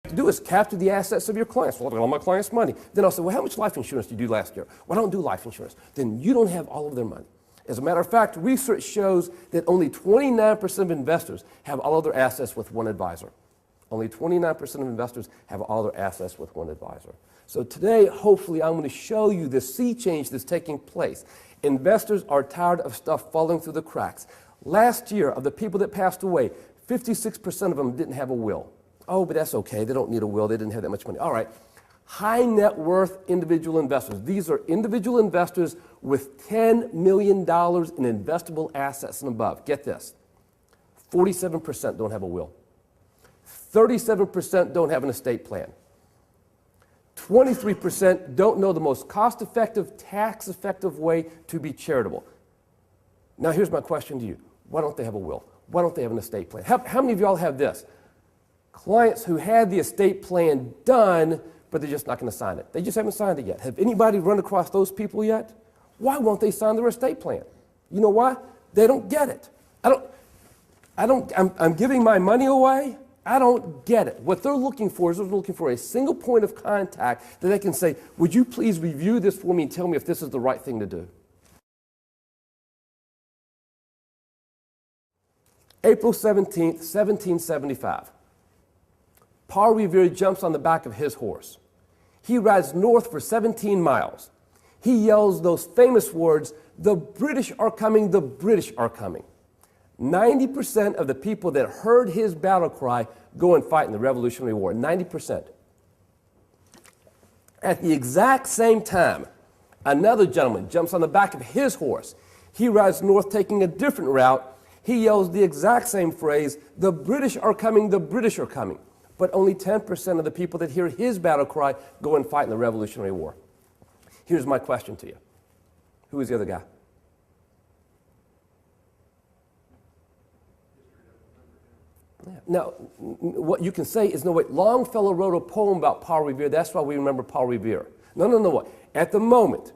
to do is capture the assets of your clients. Well, I got all my clients' money. Then I'll say, well, how much life insurance did you do last year? Well, I don't do life insurance. Then you don't have all of their money. As a matter of fact, research shows that only 29% of investors have all of their assets with one advisor. Only 29% of investors have all their assets with one advisor. So today, hopefully, I'm going to show you the sea change that's taking place. Investors are tired of stuff falling through the cracks. Last year, of the people that passed away, 56% of them didn't have a will. Oh, but that's okay. They don't need a will. They didn't have that much money. All right. High net worth individual investors. These are individual investors with $10 million in investable assets and above. Get this. 47% don't have a will. 37% don't have an estate plan. 23% don't know the most cost-effective, tax-effective way to be charitable. Now, here's my question to you. Why don't they have a will? Why don't they have an estate plan? How many of y'all have this? Clients who had the estate plan done, but they're just not going to sign it. They just haven't signed it yet. Have anybody run across those people yet? Why won't they sign their estate plan? You know why? They don't get it. I'm giving my money away. I don't get it. What they're looking for is they're looking for a single point of contact that they can say, would you please review this for me and tell me if this is the right thing to do? April 17th, 1775. Paul Revere jumps on the back of his horse. He rides north for 17 miles. He yells those famous words, the British are coming, the British are coming. 90% of the people that heard his battle cry go and fight in the Revolutionary War. 90%. At the exact same time, another gentleman jumps on the back of his horse. He rides north taking a different route. He yells the exact same phrase, the British are coming, the British are coming. But only 10% of the people that hear his battle cry go and fight in the Revolutionary War. Here's my question to you. Who is the other guy? Yeah. Now, what you can say is, no, wait, Longfellow wrote a poem about Paul Revere. That's why we remember Paul Revere. No. At the moment,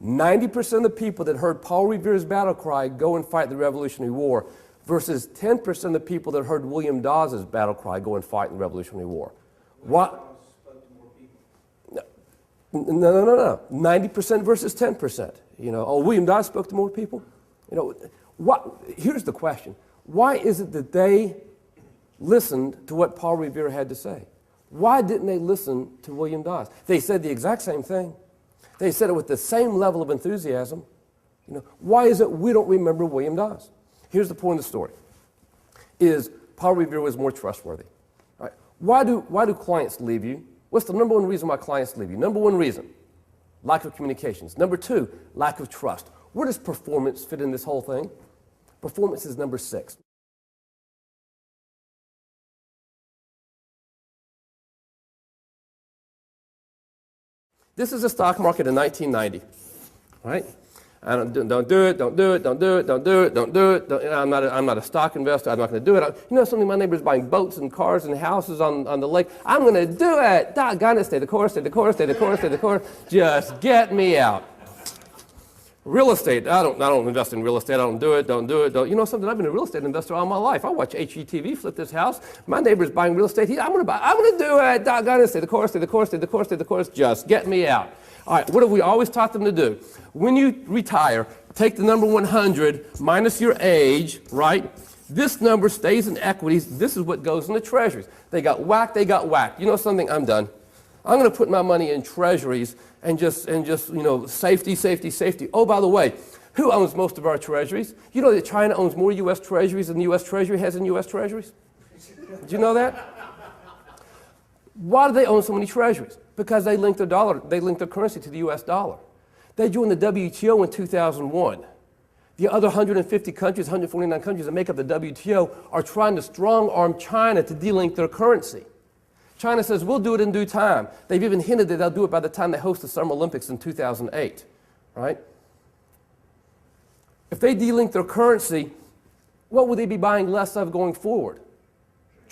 90% of the people that heard Paul Revere's battle cry go and fight the Revolutionary War versus 10% of the people that heard William Dawes's battle cry go and fight in the Revolutionary War. What? No. 90% versus 10%. You know, oh, William Dawes spoke to more people? You know, here's the question. Why is it that they listened to what Paul Revere had to say? Why didn't they listen to William Dawes? They said the exact same thing. They said it with the same level of enthusiasm. You know, why is it we don't remember William Dawes? Here's the point of the story, is Paul Revere was more trustworthy. All right. Why do clients leave you? What's the number one reason why clients leave you? Number one reason, lack of communications. Number two, lack of trust. Where does performance fit in this whole thing? Performance is number 6. This is the stock market in 1990, right? I don't do it. I'm not a stock investor. I'm not going to do it. You know something? My neighbor's buying boats and cars and houses on the lake. I'm going to do it. Doggone it. Stay the course. Just get me out. Real estate. I don't invest in real estate. I don't do it. You know something? I've been a real estate investor all my life. I watch HGTV flip this house. My neighbor's buying real estate. I'm going to do it. Doggone it. Stay the course. Just get me out. All right, what have we always taught them to do? When you retire, take the number 100 minus your age, right? This number stays in equities. This is what goes in the treasuries. They got whacked. You know something? I'm done. I'm going to put my money in treasuries and just you know, safety. Oh, by the way, who owns most of our treasuries? You know that China owns more U.S. treasuries than the U.S. Treasury has in U.S. treasuries? Did you know that? Why do they own so many treasuries? Because they link their currency to the U.S. dollar. They joined the WTO in 2001. The other 150 countries, 149 countries that make up the WTO are trying to strong-arm China to delink their currency. China says, we'll do it in due time. They've even hinted that they'll do it by the time they host the Summer Olympics in 2008, right? If they delink their currency, what will they be buying less of going forward?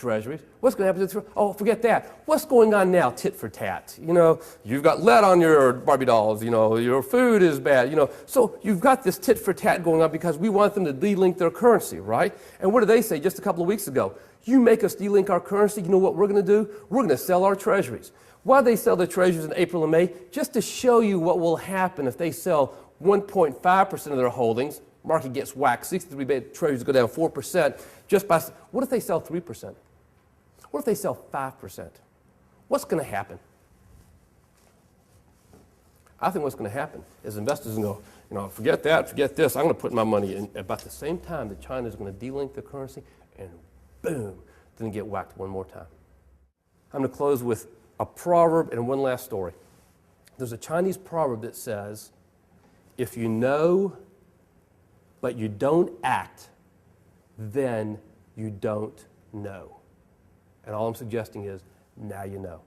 treasuries. What's going to happen to the oh, forget that. What's going on now? Tit for tat. You know, you've got lead on your Barbie dolls. You know, your food is bad. You know, so you've got this tit for tat going on because we want them to delink their currency, right? And what did they say just a couple of weeks ago? You make us delink our currency, you know what we're going to do? We're going to sell our treasuries. Why do they sell their treasuries in April and May? Just to show you what will happen if they sell 1.5% of their holdings. Market gets whacked. 63 treasuries go down 4% just by. What if they sell 3%? What if they sell 5%? What's going to happen? I think what's going to happen is investors will go, you know, forget that, forget this. I'm going to put my money in. About the same time that China is going to delink the currency, and boom, then get whacked one more time. I'm going to close with a proverb and one last story. There's a Chinese proverb that says, if you know but you don't act, then you don't know. And all I'm suggesting is, now you know.